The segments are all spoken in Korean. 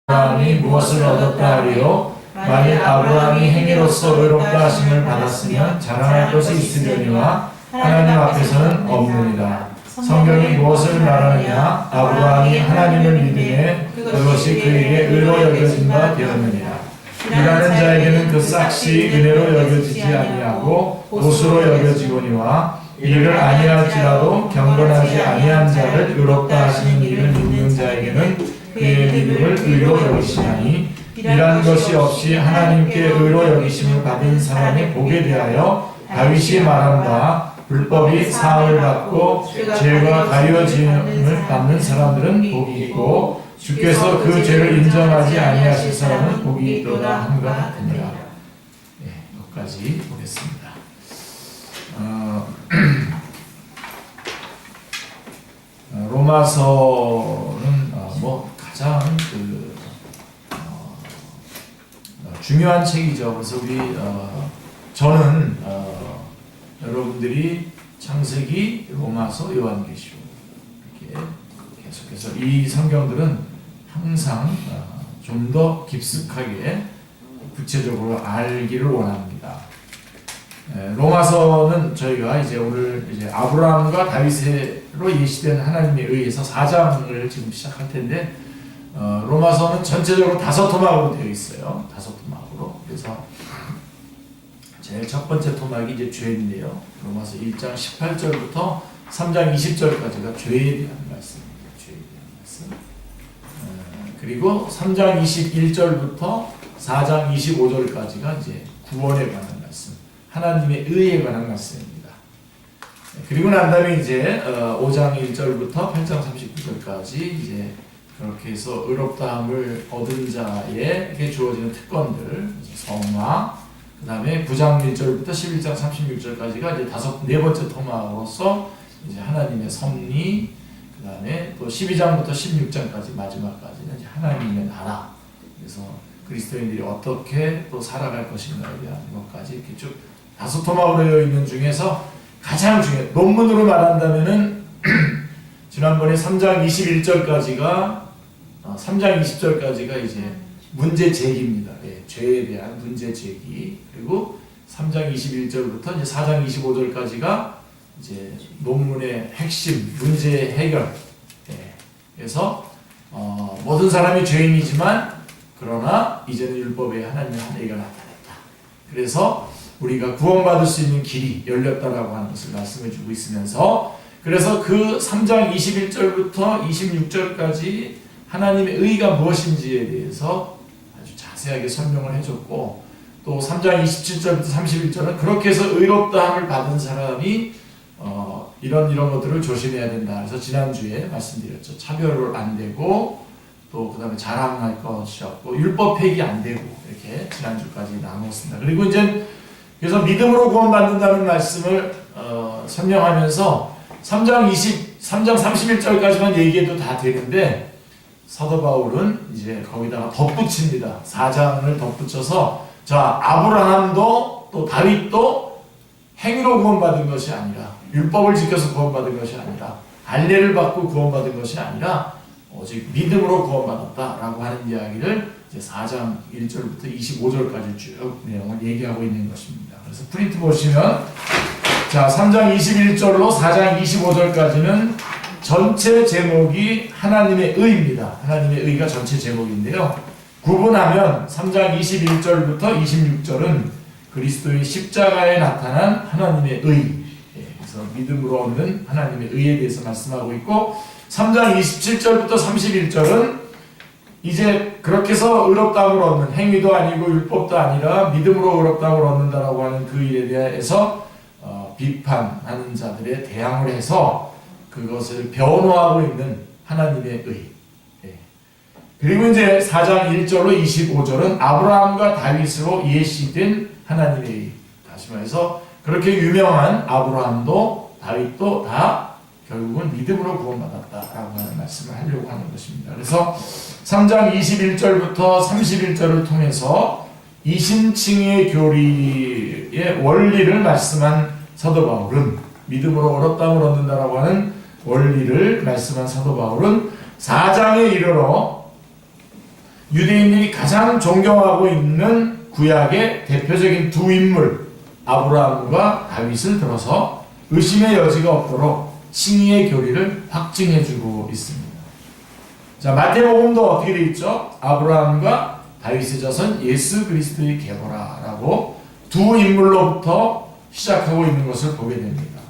아브라함이 무엇을 얻었다 하리요? 만일 아브라함이 행위로서 의롭다 하심을 받았으면 자랑할 것이 있으려니와 하나님 앞에서는 없느니라. 성경이 무엇을 말하느냐? 아브라함이 하나님을 믿음에 그것이 그에게 의로 여겨진 바 되었느니라. 일하는 자에게는 그 싹시 은혜로 여겨지지 아니하고 못으로 여겨지거니와 이를 아니할지라도 경건하지 아니한 자를 의롭다 하시는 이를 믿는 자에게는 그의 믿음을 의로 여기시나니 일한 것이 없이 하나님께 의로 여기심을 받은 사람의 복에 대하여 다윗이 말한 바 불법이 사함을 받고 죄가 가려짐을 받는 사람들은 복이 있고 주께서 그 죄를 인정하지 아니하실 사람은 복이 있도다 함과 같으니라. 여기까지 보겠습니다. 로마서는 가장 중요한 책이죠. 그래서 저는 여러분들이 창세기, 로마서, 요한계시록 이렇게 계속해서 이 성경들은 항상 좀 더 깊숙하게 구체적으로 알기를 원합니다. 로마서는 저희가 오늘 아브라함과 다윗으로 예시된 하나님에 의해서 4장을 지금 시작할 텐데, 로마서는 전체적으로 5토막으로 되어 있어요. 5토막으로. 그래서 제일 첫 번째 토막이 죄인데요. 로마서 1장 18절부터 3장 20절까지가 죄에 대한 말씀입니다. 죄에 대한 말씀. 그리고 3장 21절부터 4장 25절까지가 구원에 관한 말씀, 하나님의 의에 관한 말씀입니다. 그리고 난 다음에 5장 1절부터 8장 39절까지 그렇게 해서 의롭다함을 얻은 자에게 주어지는 특권들, 성화, 그 다음에 9장 1절부터 11장 36절까지가 네 번째 토막으로서 하나님의 섭리, 그 다음에 또 12장부터 16장까지 마지막까지는 하나님의 나라, 그래서 그리스도인들이 어떻게 또 살아갈 것인가에 대한 것까지 이렇게 쭉 5토막으로 되어 있는 중에서 가장 중요한, 논문으로 말한다면은 지난번에 3장 21절까지가 3장 20절까지가 문제 제기입니다. 죄에 대한 문제 제기. 그리고 3장 21절부터 4장 25절까지가 논문의 핵심, 문제 해결. 그래서 모든 사람이 죄인이지만 그러나 이제는 율법에 하나님의 한의가 나타났다. 그래서 우리가 구원받을 수 있는 길이 열렸다라고 하는 것을 말씀해주고 있으면서, 그래서 그 3장 21절부터 26절까지 하나님의 의가 무엇인지에 대해서 아주 자세하게 설명을 해줬고, 또 3장 27절부터 31절은 그렇게 해서 의롭다함을 받은 사람이 이런 것들을 조심해야 된다. 그래서 지난주에 말씀드렸죠. 차별을 안 되고, 또 그 다음에 자랑할 것이 없고, 율법 폐기 안 되고, 이렇게 지난주까지 나눴습니다. 그리고 그래서 믿음으로 구원받는다는 말씀을 설명하면서 3장 31절까지만 얘기해도 다 되는데, 사도 바울은 거기다가 덧붙입니다. 4장을 덧붙여서, 자, 아브라함도 또 다윗도 행위로 구원받은 것이 아니라, 율법을 지켜서 구원받은 것이 아니라, 할례를 받고 구원받은 것이 아니라 오직 믿음으로 구원받았다라고 하는 이야기를 4장 1절부터 25절까지 쭉 내용을 얘기하고 있는 것입니다. 그래서 프린트 보시면, 자, 3장 21절로 4장 25절까지는 전체 제목이 하나님의 의입니다. 하나님의 의가 전체 제목인데요. 구분하면 3장 21절부터 26절은 그리스도의 십자가에 나타난 하나님의 의, 그래서 믿음으로 얻는 하나님의 의에 대해서 말씀하고 있고, 3장 27절부터 31절은 그렇게 해서 의롭다함을 얻는, 행위도 아니고 율법도 아니라 믿음으로 의롭다함을 얻는다라고 하는 그 일에 대해서 비판하는 자들에 대항을 해서 그것을 변호하고 있는 하나님의 의. 그리고 4장 1절로 25절은 아브라함과 다윗으로 예시된 하나님의 의. 다시 말해서 그렇게 유명한 아브라함도 다윗도 다 결국은 믿음으로 구원받았다라고 하는 말씀을 하려고 하는 것입니다. 그래서 3장 21절부터 31절을 통해서 이심칭의 교리의 원리를 말씀한 사도 바울은, 믿음으로 의롭다함을 얻는다라고 하는 원리를 말씀한 사도 바울은 4장에 이르러 유대인들이 가장 존경하고 있는 구약의 대표적인 두 인물 아브라함과 다윗을 들어서 의심의 여지가 없도록 칭의의 교리를 확증해주고 있습니다. 자, 마태복음도 어떻게 되어 있죠? 아브라함과 다윗의 자손 예수 그리스도의 계보라라고 두 인물로부터 시작하고 있는 것을 보게 됩니다.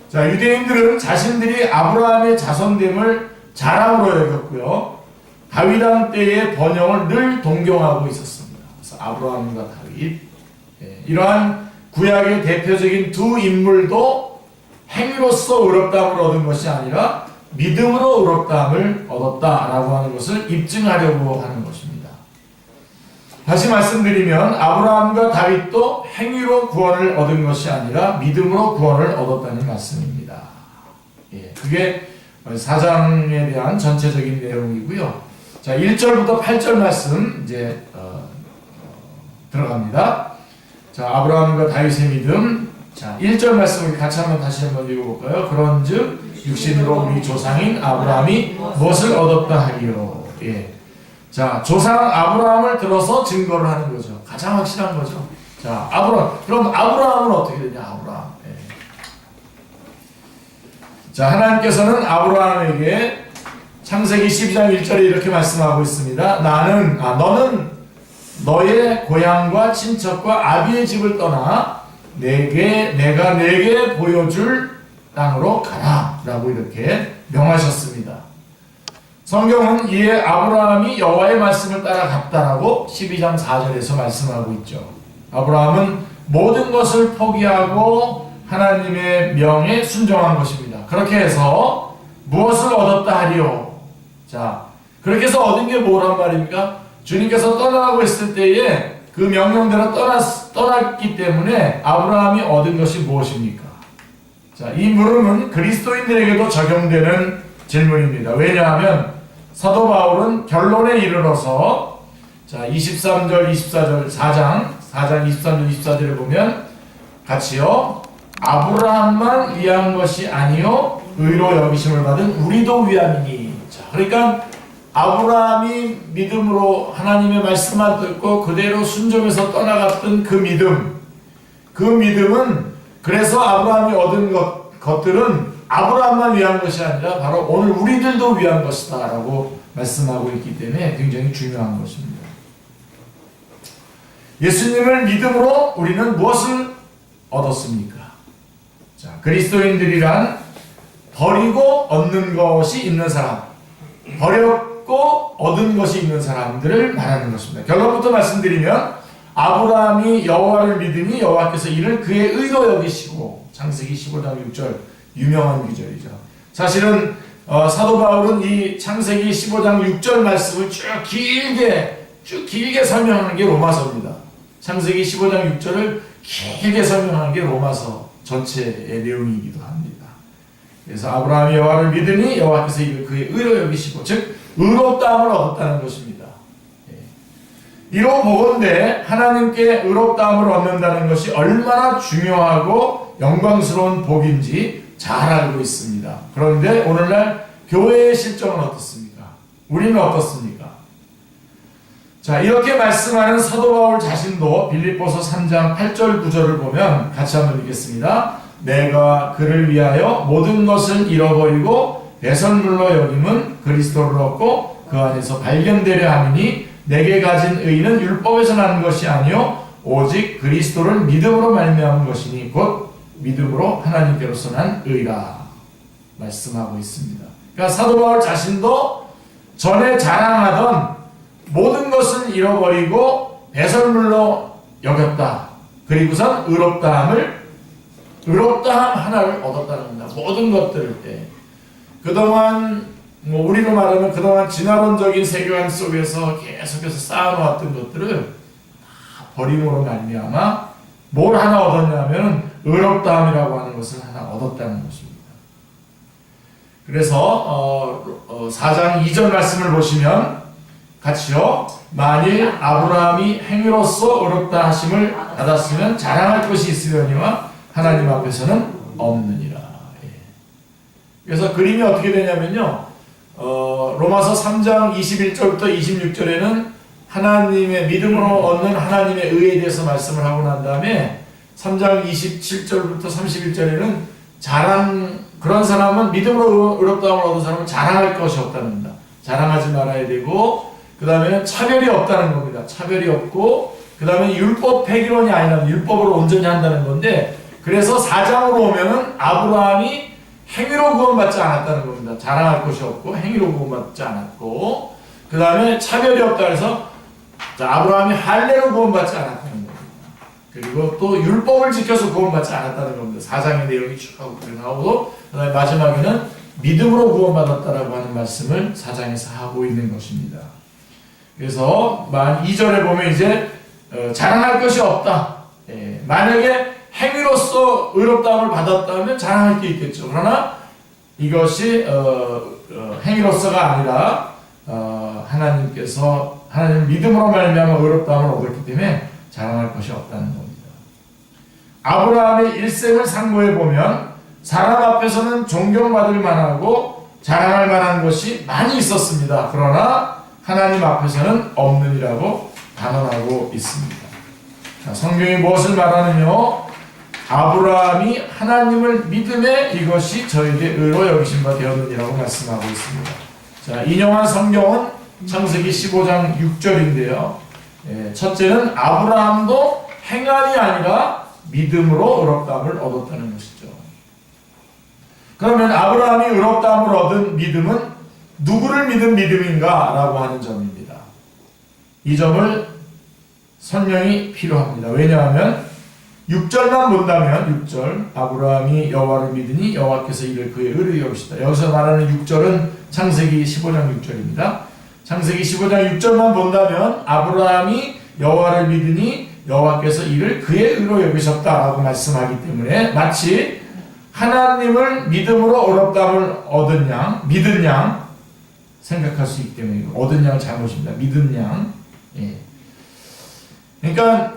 자, 유대인들은 자신들이 아브라함의 자손됨을 자랑으로 여겼고요. 다윗 왕 때의 번영을 늘 동경하고 있었습니다. 그래서 아브라함과 다윗, 이러한 구약의 대표적인 두 인물도 행위로서 의롭다함을 얻은 것이 아니라 믿음으로 의롭다함을 얻었다라고 하는 것을 입증하려고 하는 것입니다. 다시 말씀드리면 아브라함과 다윗도 행위로 구원을 얻은 것이 아니라 믿음으로 구원을 얻었다는 말씀입니다. 그게 4장에 대한 전체적인 내용이고요. 자, 1절부터 8절 말씀 이제 들어갑니다. 자, 아브라함과 다윗의 믿음. 자, 1절 말씀을 같이 다시 한번 읽어볼까요? 그런즉 육신으로 우리 조상인 아브라함이 무엇을 얻었다 하리요. 자, 조상 아브라함을 들어서 증거를 하는 거죠. 가장 확실한 거죠. 자, 그럼 아브라함은 어떻게 되냐? 아브라함. 자, 하나님께서는 아브라함에게 창세기 12장 1절에 이렇게 말씀하고 있습니다. 너는 너의 고향과 친척과 아비의 집을 떠나 내가 내게 보여줄 땅으로 가라 라고 이렇게 명하셨습니다. 성경은 이에 아브라함이 여호와의 말씀을 따라갔다라고 12장 4절에서 말씀하고 있죠. 아브라함은 모든 것을 포기하고 하나님의 명에 순종한 것입니다. 그렇게 해서 무엇을 얻었다 하리요. 자, 그렇게 해서 얻은 게 뭐란 말입니까? 주님께서 떠나라고 했을 때에 그 명령대로 떠났기 때문에 아브라함이 얻은 것이 무엇입니까? 자, 이 물음은 그리스도인들에게도 적용되는 질문입니다. 왜냐하면 사도 바울은 결론에 이르러서 자, 23절, 24절, 4장 23절, 24절에 보면 같이요. 아브라함만 위한 것이 아니요 의로 여기심을 받은 우리도 위함이니. 자, 그러니까 아브라함이 믿음으로 하나님의 말씀만 듣고 그대로 순종해서 떠나갔던 그 믿음은 그래서 아브라함이 얻은 것들은 아브라함만 위한 것이 아니라 바로 오늘 우리들도 위한 것이다 라고 말씀하고 있기 때문에 굉장히 중요한 것입니다. 예수님을 믿음으로 우리는 무엇을 얻었습니까? 자, 그리스도인들이란 버리고 얻는 것이 있는 사람, 버렸고 얻은 것이 있는 사람들을 말하는 것입니다. 결론부터 말씀드리면 아브라함이 여호와를 믿으니 여호와께서 이를 그의 의로 여기시고, 창세기 15장 6절 유명한 구절이죠. 사실은 사도 바울은 이 창세기 15장 6절 말씀을 쭉 길게 설명하는 게 로마서입니다. 창세기 15장 6절을 길게 설명하는 게 로마서 전체의 내용이기도 합니다. 그래서 아브라함이 여호와를 믿으니 여호와께서 이를 그의 의로 여기시고, 즉 의롭다함을 얻었다는 것입니다. 이로 보건대 하나님께 의롭다함을 얻는다는 것이 얼마나 중요하고 영광스러운 복인지 잘 알고 있습니다. 그런데 오늘날 교회의 실정은 어떻습니까? 우리는 어떻습니까? 자, 이렇게 말씀하는 사도 바울 자신도 빌립보서 3장 8절 9절을 보면 같이 한번 읽겠습니다. 내가 그를 위하여 모든 것을 잃어버리고 배설물로 여김은 그리스도를 얻고 그 안에서 발견되려 함이니 내게 가진 의는 율법에서 나는 것이 아니요 오직 그리스도를 믿음으로 말미암은 것이니 곧 믿음으로 하나님께로서 난 의라 말씀하고 있습니다. 그러니까 사도 바울 자신도 전에 자랑하던 모든 것을 잃어버리고 배설물로 여겼다. 그리고선 의롭다함 하나를 얻었다는 겁니다. 모든 것들을 그동안 우리로 말하면 그동안 진화론적인 세계관 속에서 계속해서 쌓아놓았던 것들을 다 버림으로 말미암아 뭘 하나 얻었냐면 의롭다함이라고 하는 것을 하나 얻었다는 것입니다. 그래서 4장 2절 말씀을 보시면 같이요. 만일 아브라함이 행위로서 의롭다 하심을 받았으면 자랑할 것이 있으려니와 하나님 앞에서는 없느니라. 그래서 그림이 어떻게 되냐면요. 로마서 3장 21절부터 26절에는 하나님의 믿음으로 얻는 하나님의 의에 대해서 말씀을 하고 난 다음에 3장 27절부터 31절에는 그런 사람은 믿음으로 의롭다함을 얻은 사람은 자랑할 것이 없다는 겁니다. 자랑하지 말아야 되고, 그 다음에는 차별이 없다는 겁니다. 차별이 없고, 그 다음에 율법 폐기론이 아니라 율법으로 온전히 한다는 건데, 그래서 4장으로 오면은 아브라함이 행위로 구원받지 않았다는 겁니다. 자랑할 것이 없고 행위로 구원받지 않았고, 그 다음에 차별이 없다 해서 아브라함이 할례로 구원받지 않았다는 겁니다. 그리고 또 율법을 지켜서 구원받지 않았다는 겁니다. 4장의 내용이 쭉 나오고, 그 다음에 마지막에는 믿음으로 구원받았다라고 하는 말씀을 4장에서 하고 있는 것입니다. 그래서 2절에 보면 이제 자랑할 것이 없다. 만약에 행위로서 의롭다함을 받았다면 자랑할 게 있겠죠. 그러나 이것이 행위로서가 아니라 하나님 믿음으로 말미암아 의롭다함을 얻었기 때문에 자랑할 것이 없다는 겁니다. 아브라함의 일생을 상고해 보면 사람 앞에서는 존경받을 만하고 자랑할 만한 것이 많이 있었습니다. 그러나 하나님 앞에서는 없느니라고 단언하고 있습니다. 자, 성경이 무엇을 말하느냐? 아브라함이 하나님을 믿음에 이것이 저에게 의로 여기신 바 되었느니라고 말씀하고 있습니다. 자, 인용한 성경은 창세기 15장 6절인데요. 첫째는 아브라함도 행함이 아니라 믿음으로 의롭다함을 얻었다는 것이죠. 그러면 아브라함이 의롭다함을 얻은 믿음은 누구를 믿은 믿음인가? 라고 하는 점입니다. 이 점을 설명이 필요합니다. 왜냐하면 6절만 본다면 6절 아브라함이 여호와를 믿으니 여호와께서 이를 그의 의로 여기시다. 여기서 말하는 6절은 창세기 15장 6절입니다. 창세기 15장 6절만 본다면 아브라함이 여호와를 믿으니 여호와께서 이를 그의 의로 여기셨다라고 말씀하기 때문에 마치 하나님을 믿음으로 의롭다함을 얻은 양, 믿은 양 생각할 수 있기 때문에 얻은 양은 잘못입니다. 믿은 양. 그러니까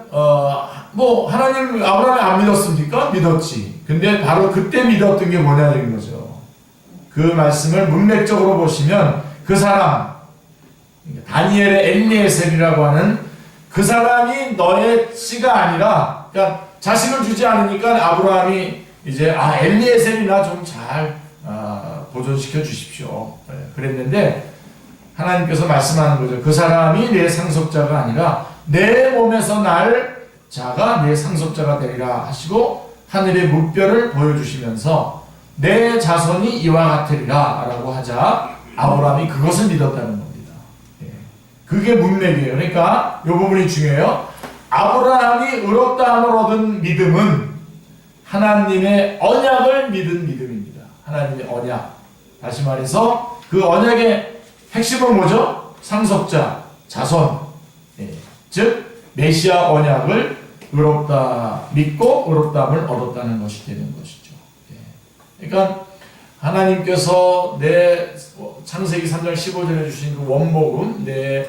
하나님 아브라함이 안 믿었습니까? 믿었지. 근데 바로 그때 믿었던 게 뭐냐는 거죠. 그 말씀을 문맥적으로 보시면 그 사람 다니엘의 엘리에셀이라고 하는 그 사람이 너의 씨가 아니라, 그러니까 자식을 주지 않으니까 아브라함이 이제 엘리에셀이나 좀 잘 보존시켜 주십시오. 그랬는데 하나님께서 말씀하는 거죠. 그 사람이 내 상속자가 아니라 내 몸에서 날 자가 내 상속자가 되리라 하시고 하늘의 물결을 보여주시면서 내 자손이 이와 같으리라 라고 하자 아브라함이 그것을 믿었다는 겁니다. 그게 문맥이에요. 그러니까 이 부분이 중요해요. 아브라함이 의롭다함을 얻은 믿음은 하나님의 언약을 믿은 믿음입니다. 하나님의 언약. 다시 말해서 그 언약의 핵심은 뭐죠? 상속자, 자손. 즉 메시아 언약을 믿고 의롭다함을 얻었다는 것이 되는 것이죠. 그러니까 하나님께서 내 창세기 3장 15절에 주신 그 원복음, 내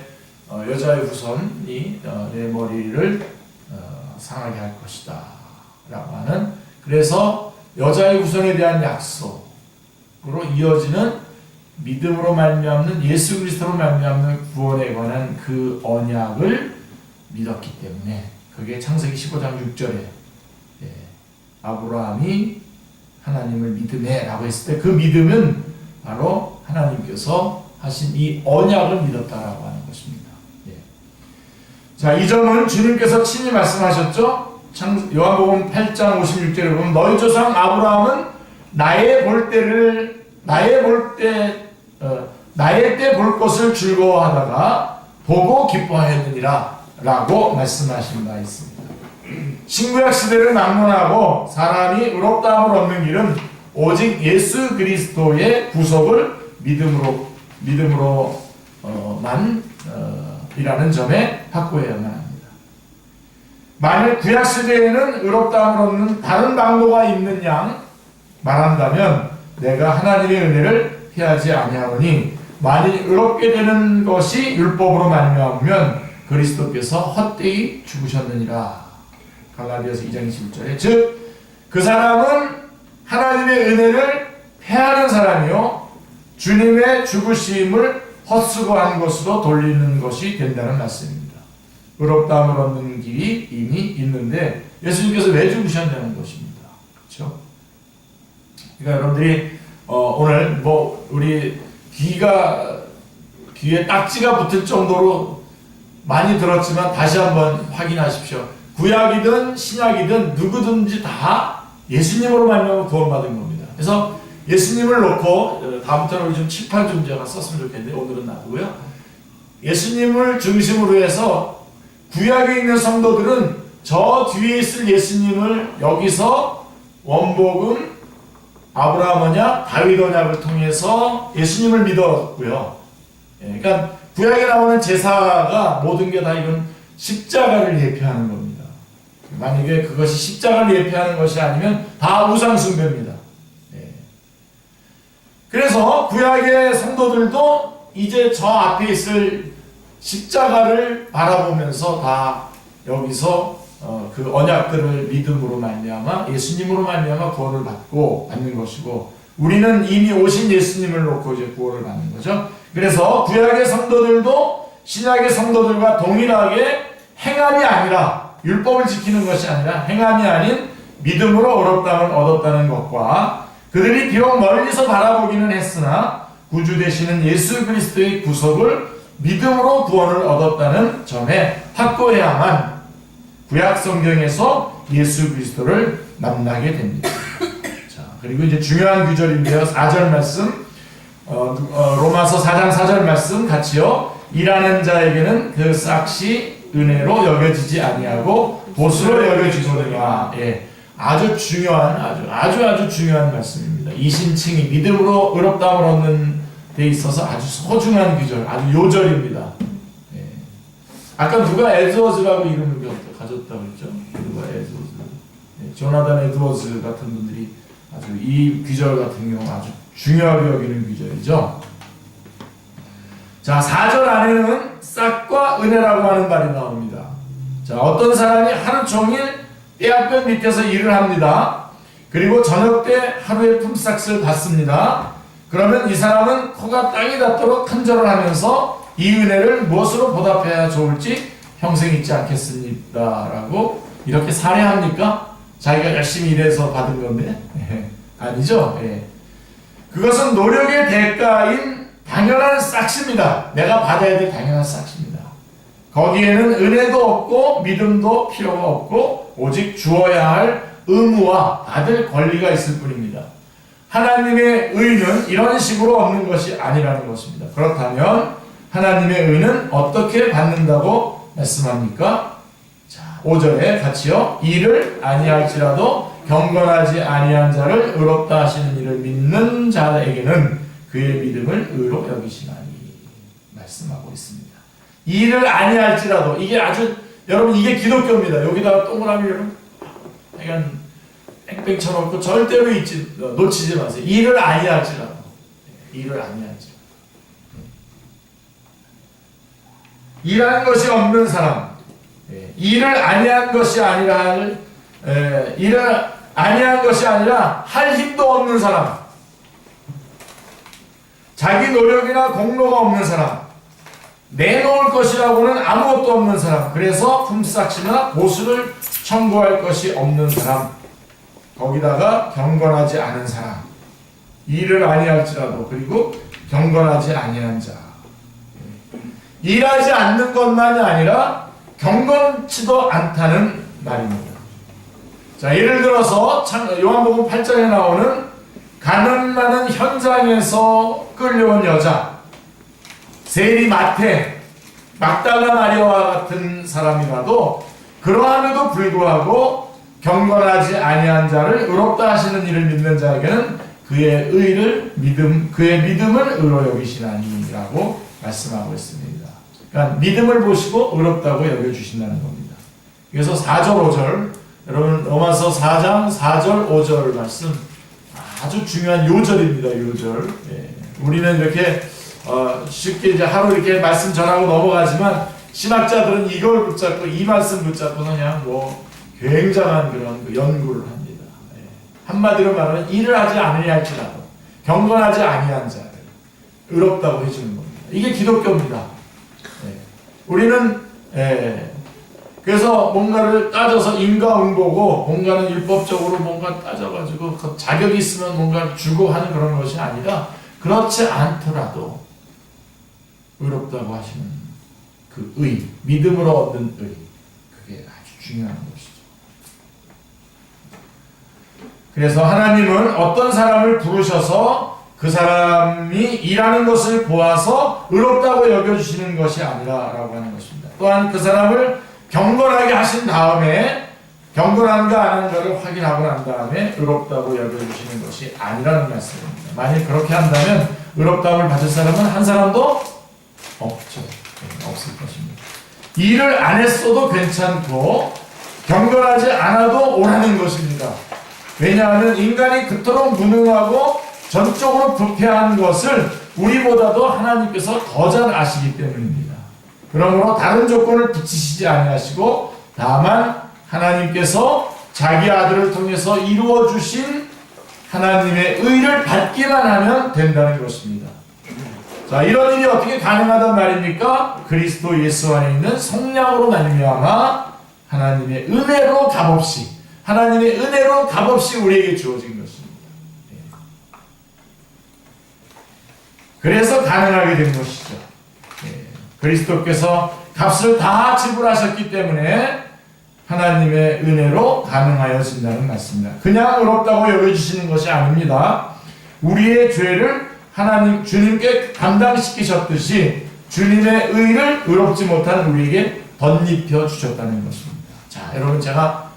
여자의 후손이 내 머리를 상하게 할 것이다 라고 하는, 그래서 여자의 후손에 대한 약속으로 이어지는 믿음으로 말미암는 예수 그리스도로 말미암는 구원에 관한 그 언약을 믿었기 때문에 그게 창세기 15장 6절에 아브라함이 하나님을 믿음에 라고 했을 때 그 믿음은 바로 하나님께서 하신 이 언약을 믿었다라고 하는 것입니다. 자, 이 점은 주님께서 친히 말씀하셨죠. 요한복음 8장 56절에 보면 너희 조상 아브라함은 나의 때 볼 것을 즐거워하다가 보고 기뻐하였느니라 라고 말씀하신 바 있습니다. 신구약 시대를 막론하고 사람이 의롭다함을 얻는 길은 오직 예수 그리스도의 구속을 믿음으로만 이라는 점에 확고해야만 합니다. 만일 구약 시대에는 의롭다함을 얻는 다른 방도가 있는 양 말한다면 내가 하나님의 은혜를 피하지 아니하노니 만일 의롭게 되는 것이 율법으로 말미암으면 그리스도께서 헛되이 죽으셨느니라. 갈라디아서 2장 21절에 즉 그 사람은 하나님의 은혜를 패하는 사람이요 주님의 죽으심을 헛수고한 것으로 돌리는 것이 된다는 말씀입니다. 의롭다함을 얻는 길이 이미 있는데 예수님께서 왜 죽으셨냐는 것입니다. 그렇죠? 그러니까 여러분들이 오늘 뭐 우리 귀에 딱지가 붙을 정도로 많이 들었지만 다시 한번 확인하십시오. 구약이든 신약이든 누구든지 다 예수님으로 말미암아 구원받은 겁니다. 그래서 예수님을 놓고 다음부터는 우리 좀 칠판 좀 제가 썼으면 좋겠는데 오늘은 놔두고요. 예수님을 중심으로 해서 구약에 있는 성도들은 저 뒤에 있을 예수님을 여기서 원복음 아브라함 언약, 다윗 언약을 통해서 예수님을 믿었고요. 그러니까 구약에 나오는 제사가 모든 게 다 이건 십자가를 예표하는 겁니다. 만약에 그것이 십자가를 예표하는 것이 아니면 다 우상 숭배입니다. 그래서 구약의 성도들도 이제 저 앞에 있을 십자가를 바라보면서 다 여기서 그 언약들을 믿음으로 말미암아 예수님으로 말미암아 구원을 받는 것이고 우리는 이미 오신 예수님을 놓고 이제 구원을 받는 거죠. 그래서 구약의 성도들도 신약의 성도들과 동일하게 행함이 아니라 율법을 지키는 것이 아니라 행함이 아닌 믿음으로 의롭다함을 얻었다는 것과 그들이 비록 멀리서 바라보기는 했으나 구주 되시는 예수 그리스도의 구속을 믿음으로 구원을 얻었다는 점에 확고해야만 구약 성경에서 예수 그리스도를 만나게 됩니다. 자, 그리고 이제 중요한 구절인데요. 4절 말씀, 로마서 4장 4절 말씀 같이요. 일하는 자에게는 그 싹이 은혜로 여겨지지 아니하고 보수로 여겨지거니와. 예, 아주 중요한 아주 중요한 말씀입니다. 이신칭이 믿음으로 의롭다함을 얻는 데 있어서 아주 소중한 구절, 아주 요절입니다. 예. 아까 누가 에드워즈라고 이름을 가졌다고 했죠? 누가 에드워즈? 예, 조나단 에드워즈 같은 분들이 아주 이 구절 같은 경우 아주 중요하게 여기는 구절이죠. 자, 4절 안에는 싹과 은혜라고 하는 말이 나옵니다. 자, 어떤 사람이 하루 종일 떼약볕 밑에서 일을 합니다. 그리고 저녁 때 하루의 품삯을 받습니다. 그러면 이 사람은 코가 땅에 닿도록 큰절을 하면서 이 은혜를 무엇으로 보답해야 좋을지 평생 잊지 않겠습니다. 라고 이렇게 살해합니까? 자기가 열심히 일해서 받은 건데? 아니죠. 예. 그것은 노력의 대가인 당연한 싹입니다. 내가 받아야 될 당연한 싹입니다. 거기에는 은혜도 없고 믿음도 필요가 없고 오직 주어야 할 의무와 받을 권리가 있을 뿐입니다. 하나님의 의는 이런 식으로 얻는 것이 아니라는 것입니다. 그렇다면 하나님의 의는 어떻게 받는다고 말씀합니까? 자, 5절에 같이요. 이를 아니할지라도 경건하지 아니한 자를 의롭다 하시는 이를 믿는 자에게는 그의 믿음을 의로 여기시나니 말씀하고 있습니다. 이를 아니할지라도 이게 아주 여러분 이게 기독교입니다. 여기다가 동그라미 여러분 약간 뺑뺑 쳐놓고 절대로 놓치지 마세요. 이를 아니할지라도 이를 아니할지라도 일하는 것이 없는 사람 일을 아니한 것이 아니라 일을 아니한 것이 아니라 할 힘도 없는 사람 자기 노력이나 공로가 없는 사람 내놓을 것이라고는 아무것도 없는 사람 그래서 품삯이나 보수를 청구할 것이 없는 사람 거기다가 경건하지 않은 사람 일을 아니할지라도 그리고 경건하지 아니한 자 일하지 않는 것만이 아니라 경건치도 않다는 말입니다. 자, 예를 들어서 요한복음 8장에 나오는 가는 많은 현장에서 끌려온 여자 세리 마태 막달라 마리아와 같은 사람이라도 그러함에도 불구하고 경건하지 아니한 자를 의롭다 하시는 이를 믿는 자에게는 그의 믿음을 의로 여기시나니라고 말씀하고 있습니다. 그러니까 믿음을 보시고 의롭다고 여겨주신다는 겁니다. 그래서 4절 5절 여러분 로마서 4장 4절 5절 말씀 아주 중요한 요절입니다. 요절. 예. 우리는 이렇게 쉽게 이제 하루 이렇게 말씀 전하고 넘어가지만 신학자들은 이걸 붙잡고 이 말씀 붙잡고 그냥 뭐 굉장한 그런 연구를 합니다. 예. 한마디로 말하면 일을 하지 않으려 할지라도 경건하지 아니한 자를 의롭다고 해주는 겁니다. 이게 기독교입니다. 우리는 그래서 뭔가를 따져서 인과응보고 뭔가는 율법적으로 뭔가 따져가지고 그 자격이 있으면 뭔가를 주고 하는 그런 것이 아니라 그렇지 않더라도 의롭다고 하시는 그 의, 믿음으로 얻는 의, 그게 아주 중요한 것이죠. 그래서 하나님은 어떤 사람을 부르셔서 그 사람이 일하는 것을 보아서 의롭다고 여겨주시는 것이 아니라 라고 하는 것입니다. 또한 그 사람을 경건하게 하신 다음에 경건한가 안 한가를 확인하고 난 다음에 의롭다고 여겨주시는 것이 아니라는 말씀입니다. 만일 그렇게 한다면 의롭다움을 받을 사람은 한 사람도 없죠. 없을 것입니다. 일을 안 했어도 괜찮고 경건하지 않아도 옳다는 것입니다. 왜냐하면 인간이 그토록 무능하고 전적으로 부패한 것을 우리보다도 하나님께서 더 잘 아시기 때문입니다. 그러므로 다른 조건을 붙이시지 아니하시고 다만 하나님께서 자기 아들을 통해서 이루어 주신 하나님의 의를 받기만 하면 된다는 것입니다. 자, 이런 일이 어떻게 가능하단 말입니까? 그리스도 예수 안에 있는 성령으로 말미암아 하나님의 은혜로 값없이 하나님의 은혜로 값없이 우리에게 주어진 것입니다. 그래서 가능하게 된 것이죠. 그리스도께서 값을 다 지불하셨기 때문에 하나님의 은혜로 가능하여진다는 말씀입니다. 그냥 의롭다고 여겨주시는 것이 아닙니다. 우리의 죄를 하나님 주님께 감당시키셨듯이 주님의 의를 의롭지 못한 우리에게 덧입혀 주셨다는 것입니다. 자, 여러분 제가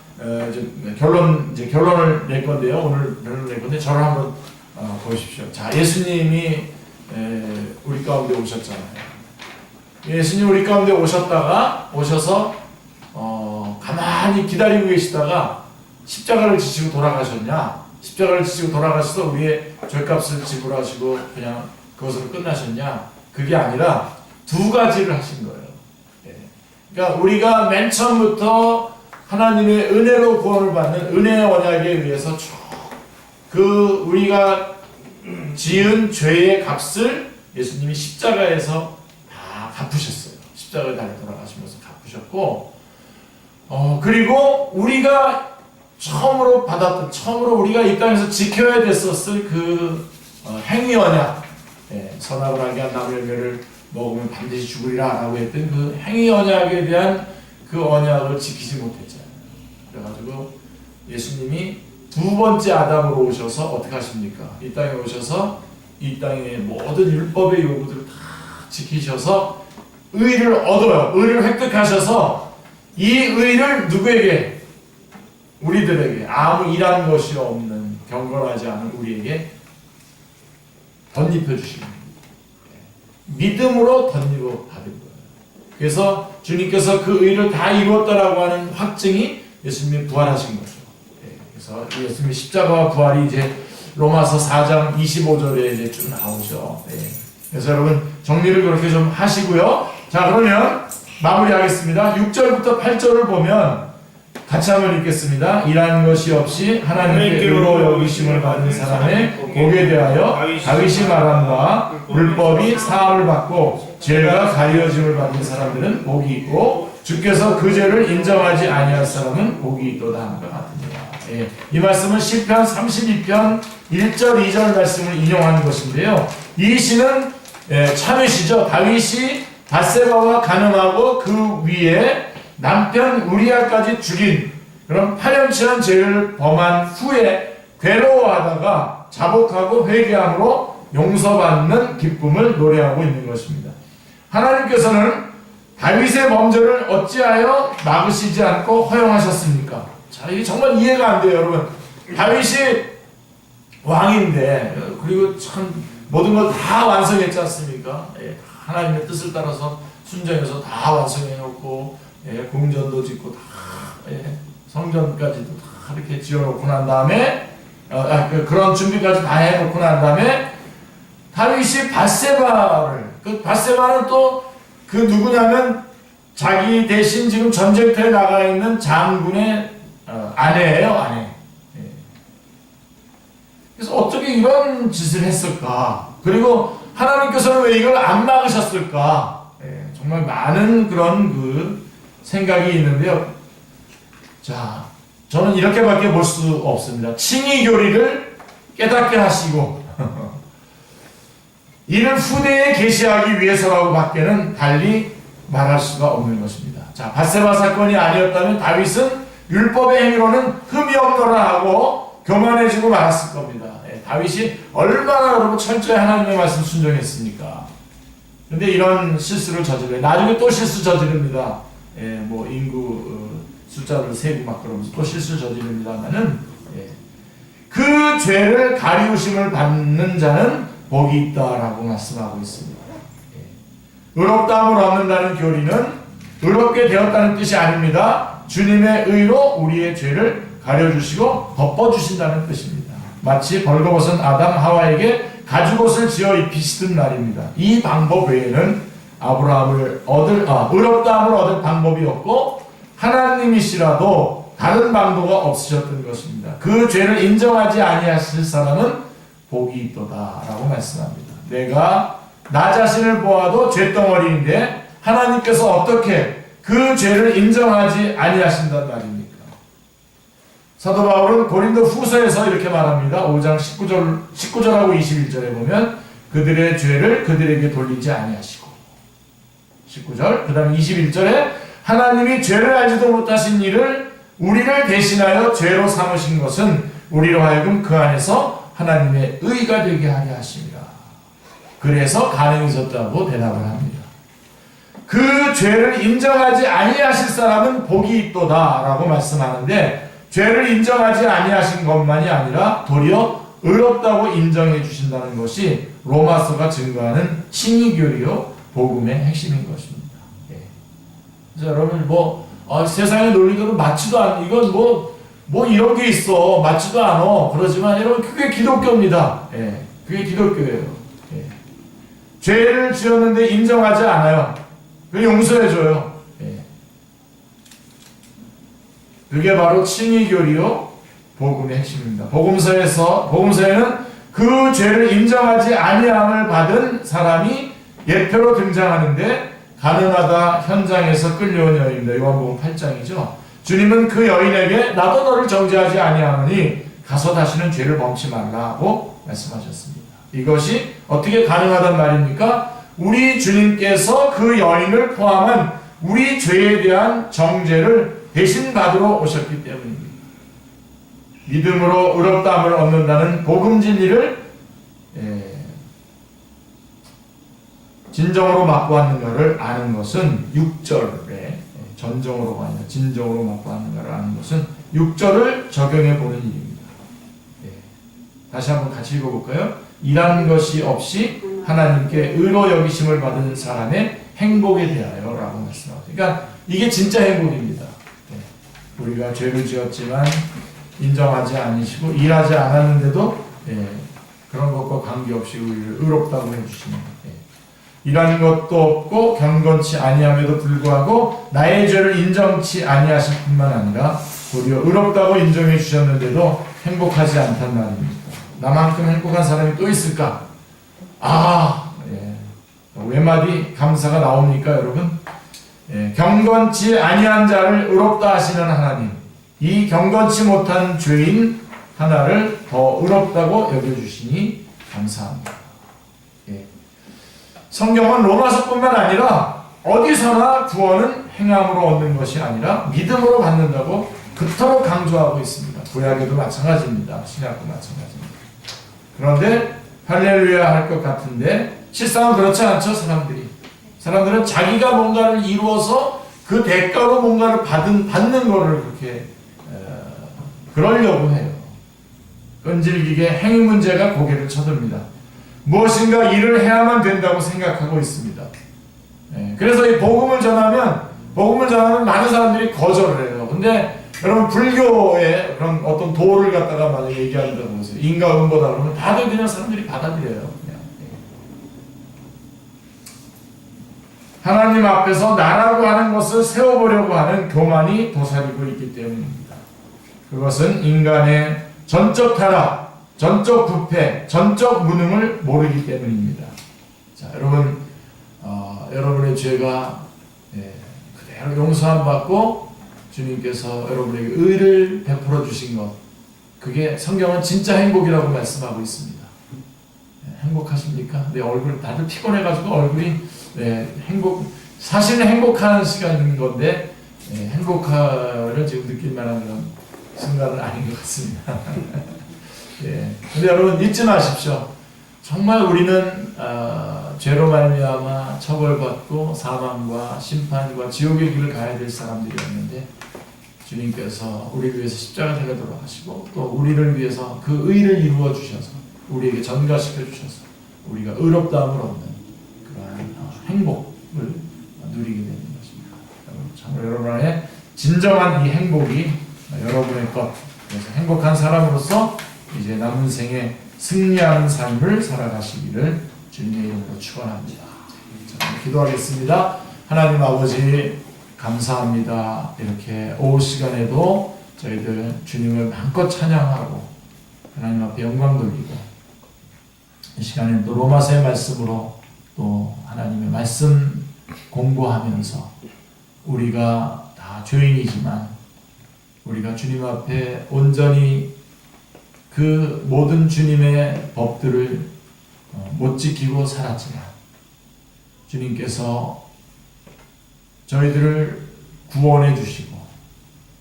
결론을 낼 건데요. 오늘 결론을 낼 건데 저를 한번 보십시오. 자, 예수님이 우리 가운데 오셨잖아요. 예수님 우리 가운데 오셔서 가만히 기다리고 계시다가 십자가를 지시고 돌아가셨냐? 십자가를 지시고 돌아가셔서 우리의 죄값을 지불하시고 그냥 그것으로 끝나셨냐? 그게 아니라 두 가지를 하신 거예요. 그러니까 우리가 맨 처음부터 하나님의 은혜로 구원을 받는 은혜의 언약에 의해서 쭉 그 우리가 지은 죄의 값을 예수님이 십자가에서 다 갚으셨어요. 십자가에 달려 돌아가시면서 갚으셨고, 그리고 우리가 처음으로 우리가 이 땅에서 지켜야 됐었을 그 행위 언약, 선악을 알게 한 나무 열매를 먹으면 반드시 죽으리라 라고 했던 그 행위 언약에 대한 그 언약을 지키지 못했잖아요. 그래가지고 예수님이 두 번째 아담으로 오셔서 어떻게 하십니까? 이 땅에 오셔서 이 땅의 모든 율법의 요구들을 다 지키셔서 의를 얻어요. 의를 획득하셔서 이 의를 누구에게? 우리들에게 아무 일한 것이 없는 경건하지 않은 우리에게 덧입혀 주시는 겁니다. 믿음으로 덧입어 받은 거예요. 그래서 주님께서 그 의를 다 이루었다라고 하는 확증이 예수님이 부활하신 거죠. 그래서 예수님의 십자가와 부활이 이제 로마서 4장 25절에 이제 쭉 나오죠. 그래서 여러분 정리를 그렇게 좀 하시고요. 자, 그러면 마무리하겠습니다. 6절부터 8절을 보면 같이 한번 읽겠습니다. 이러한 것이 없이 하나님께 의로 여기심을 받는 사람의 복에 대하여 다윗이 말한 바 율법이 사함을 받고 죄가 가려짐을 받는 사람들은 복이 있고 주께서 그 죄를 인정하지 아니할 사람은 복이 있도다 하는 것 같으니라. 이 말씀은 시편 32편 1절 2절 말씀을 인용하는 것인데요. 이 시는 참으시죠. 다윗이 밧세바와 간음하고 그 위에 남편 우리아까지 죽인 그런 파렴치한 죄를 범한 후에 괴로워하다가 자복하고 회개함으로 용서받는 기쁨을 노래하고 있는 것입니다. 하나님께서는 다윗의 범죄를 어찌하여 막으시지 않고 허용하셨습니까? 자, 이게 정말 이해가 안 돼요, 여러분. 다윗이 왕인데 그리고 참 모든 걸 다 완성했지 않습니까? 하나님의 뜻을 따라서 순종해서 다 완성해놓고 궁전도 짓고 다 성전까지도 다 이렇게 지어놓고 난 다음에 그런 준비까지 다 해놓고 난 다음에 다윗이 밧세바는 또 그 누구냐면 자기 대신 지금 전쟁터에 나가 있는 장군의 아내예요, 아내. 그래서 어떻게 이런 짓을 했을까? 그리고 하나님께서는 왜 이걸 안 막으셨을까? 정말 많은 그런 그 생각이 있는데요. 자, 저는 이렇게밖에 볼 수 없습니다. 칭의 교리를 깨닫게 하시고 이를 후대에 계시하기 위해서라고 밖에는 달리 말할 수가 없는 것입니다. 자, 밧세바 사건이 아니었다면 다윗은 율법의 행위로는 흠이 없노라 하고 교만해지고 말았을 겁니다. 다윗이 얼마나 여러분 철저히 하나님의 말씀 순종했습니까? 근데 이런 실수를 저질러요. 나중에 또 실수 저지릅니다. 뭐 인구 숫자를 세고 막 그러면서 또 실수 저지릅니다만은 그 죄를 가리우심을 받는 자는 복이 있다라고 말씀하고 있습니다. 의롭다함을 얻는다는 교리는 의롭게 되었다는 뜻이 아닙니다. 주님의 의로 우리의 죄를 가려주시고 덮어주신다는 뜻입니다. 마치 벌거벗은 아담 하와에게 가죽옷을 지어 입히시던 말입니다. 이 방법 외에는 의롭다함을 얻을 방법이 없고 하나님이시라도 다른 방도가 없으셨던 것입니다. 그 죄를 인정하지 아니하실 사람은 복이 있도다라고 말씀합니다. 내가 나 자신을 보아도 죄덩어리인데 하나님께서 어떻게 그 죄를 인정하지 아니하신단 말입니까? 사도 바울은 고린도 후서에서 이렇게 말합니다. 5장 19절하고 21절에 보면 그들의 죄를 그들에게 돌리지 아니하시고 19절 그 다음에 21절에 하나님이 죄를 알지도 못하신 이를 우리를 대신하여 죄로 삼으신 것은 우리로 하여금 그 안에서 하나님의 의가 되게 하려 하십니다. 그래서 가능해졌다고 대답을 합니다. 그 죄를 인정하지 아니하실 사람은 복이 있도다 라고 말씀하는데 죄를 인정하지 아니하신 것만이 아니라 도리어 의롭다고 인정해 주신다는 것이 로마서가 증거하는 칭의교리요 복음의 핵심인 것입니다. 그래서 여러분 세상의 논리들은 맞지도 않 이건 뭐 이런 게 있어 맞지도 않아 그러지만 여러분 그게 기독교입니다. 그게 기독교예요. 죄를 지었는데 인정하지 않아요. 그 용서해줘요. 그게 바로 칭의교리요 복음의 핵심입니다. 복음서에는 그 죄를 인정하지 아니함을 받은 사람이 예표로 등장하는데 가늠하다 현장에서 끌려온 여인입니다. 요한복음 8장이죠. 주님은 그 여인에게 나도 너를 정죄하지 아니하노니 가서 다시는 죄를 범치 말라고 말씀하셨습니다. 이것이 어떻게 가능하단 말입니까? 우리 주님께서 그 여인을 포함한 우리 죄에 대한 정죄를 대신 받으러 오셨기 때문입니다. 믿음으로 의롭다함을 얻는다는 복음 진리를 진정으로 맛보았는가를 아는 것은 6절에 전정으로가 아니라 진정으로 맛보았는가를 아는 것은 6절을 적용해 보는 일입니다. 다시 한번 같이 읽어볼까요? 일하는 것이 없이 하나님께 의로 여기심을 받은 사람의 행복에 대하여 라고 말씀합니다. 그러니까 이게 진짜 행복입니다. 우리가 죄를 지었지만 인정하지 않으시고 일하지 않았는데도 그런 것과 관계없이 우리를 의롭다고 해주시는 일하는 것도 없고 경건치 아니함에도 불구하고 나의 죄를 인정치 아니하실 뿐만 아니라 도리어 의롭다고 인정해 주셨는데도 행복하지 않단 말입니다. 나만큼 행복한 사람이 또 있을까? 외마디 감사가 나옵니까 여러분? 경건치 아니한 자를 의롭다 하시는 하나님, 이 경건치 못한 죄인 하나를 더 의롭다고 여겨주시니 감사합니다. 성경은 로마서뿐만 아니라 어디서나 구원은 행함으로 얻는 것이 아니라 믿음으로 받는다고 그토록 강조하고 있습니다. 구약에도 마찬가지입니다. 신약도 마찬가지입니다. 그런데 할렐루야 할 것 같은데 실상은 그렇지 않죠. 사람들은 자기가 뭔가를 이루어서 그 대가로 뭔가를 받는 거를 그렇게 그러려고 해요. 끈질기게 행위 문제가 고개를 쳐듭니다. 무엇인가 일을 해야만 된다고 생각하고 있습니다. 그래서 이 복음을 전하면 많은 사람들이 거절을 해요. 근데 여러분 불교의 그런 어떤 도를 갖다가 만약에 얘기한다고 보세요. 인과 응보다 그러면 다들 그냥 사람들이 받아들여요. 하나님 앞에서 나라고 하는 것을 세워보려고 하는 교만이 도사리고 있기 때문입니다. 그것은 인간의 전적 타락, 전적 부패, 전적 무능을 모르기 때문입니다. 자, 여러분, 여러분의 죄가 그대로 용서함 받고 주님께서 여러분에게 의를 베풀어 주신 것, 그게 성경은 진짜 행복이라고 말씀하고 있습니다. 행복하십니까? 내 얼굴 다들 피곤해가지고 얼굴이 사실은 행복한 시간인 건데 행복을 지금 느낄 만한 그런 순간은 아닌 것 같습니다. 근데 여러분 잊지 마십시오. 정말 우리는 죄로 말미암아 처벌받고 사망과 심판과 지옥의 길을 가야 될 사람들이었는데 주님께서 우리를 위해서 십자가 달려 돌아가시고 또 우리를 위해서 그 의를 이루어 주셔서 우리에게 전가시켜 주셔서 우리가 의롭다함을 얻는 그러한 행복을 누리게 되는 것입니다. 정말 여러분의 진정한 이 행복이 여러분의 것. 그래서 행복한 사람으로서 이제 남은 생에 승리하는 삶을 살아가시기를 주님의 이름으로 축원합니다. 자, 기도하겠습니다. 하나님 아버지 감사합니다. 이렇게 오후 시간에도 저희들 주님을 마음껏 찬양하고 하나님 앞에 영광 돌리고 이 시간에 또 로마서의 말씀으로 또 하나님의 말씀 공부하면서 우리가 다 죄인이지만 우리가 주님 앞에 온전히 그 모든 주님의 법들을 못 지키고 살았지만 주님께서 저희들을 구원해 주시고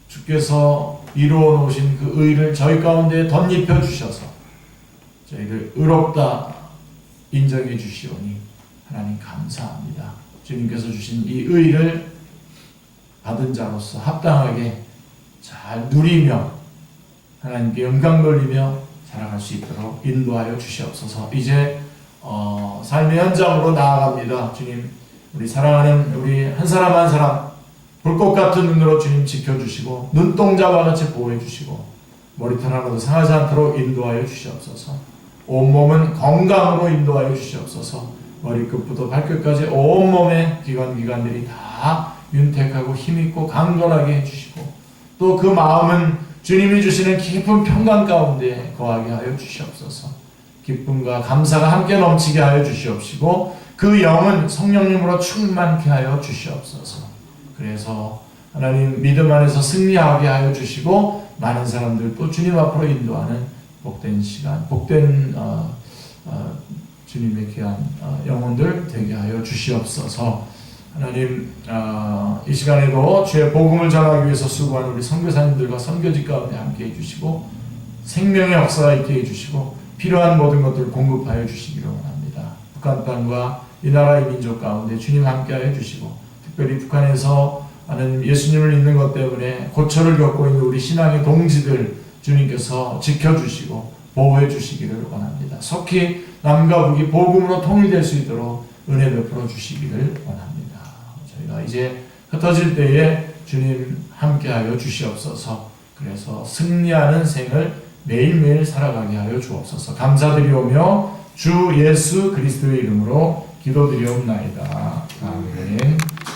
주께서 이루어 놓으신 그 의를 저희 가운데 덧입혀 주셔서 저희를 의롭다 인정해 주시오니 하나님 감사합니다. 주님께서 주신 이 의를 받은 자로서 합당하게 잘 누리며 하나님께 영광 돌리며 살아갈 수 있도록 인도하여 주시옵소서. 이제 삶의 현장으로 나아갑니다. 주님, 우리 사랑하는 우리 한 사람 한 사람 불꽃 같은 눈으로 주님 지켜주시고 눈동자와 같이 보호해 주시고 머리털 하나도 상하지 않도록 인도하여 주시옵소서. 온몸은 건강으로 인도하여 주시옵소서. 머리끝부터 발끝까지 온몸의 기관들이 다 윤택하고 힘있고 강건하게 해주시고 또 그 마음은 주님이 주시는 깊은 평강 가운데 거하게 하여 주시옵소서. 기쁨과 감사가 함께 넘치게 하여 주시옵시고 그 영은 성령님으로 충만케 하여 주시옵소서. 그래서 하나님 믿음 안에서 승리하게 하여 주시고 많은 사람들 또 주님 앞으로 인도하는 복된 시간, 복된 주님의 귀한 영혼들 되게 하여 주시옵소서. 하나님 이 시간에도 주의 복음을 전하기 위해서 수고하는 우리 선교사님들과 선교직 가운데 함께 해주시고 생명의 역사가 있게 해주시고 필요한 모든 것들을 공급하여 주시기를 원합니다. 북한 땅과 이 나라의 민족 가운데 주님 함께하여 주시고 특별히 북한에서 하나님 예수님을 믿는 것 때문에 고초를 겪고 있는 우리 신앙의 동지들 주님께서 지켜주시고 보호해 주시기를 원합니다. 속히 남과 북이 복음으로 통일될 수 있도록 은혜 베풀어 주시기를 원합니다. 저희가 이제 흩어질 때에 주님 함께하여 주시옵소서. 그래서 승리하는 생을 매일매일 살아가게 하여 주옵소서. 감사드리오며 주 예수 그리스도의 이름으로 기도드리옵나이다. 아멘.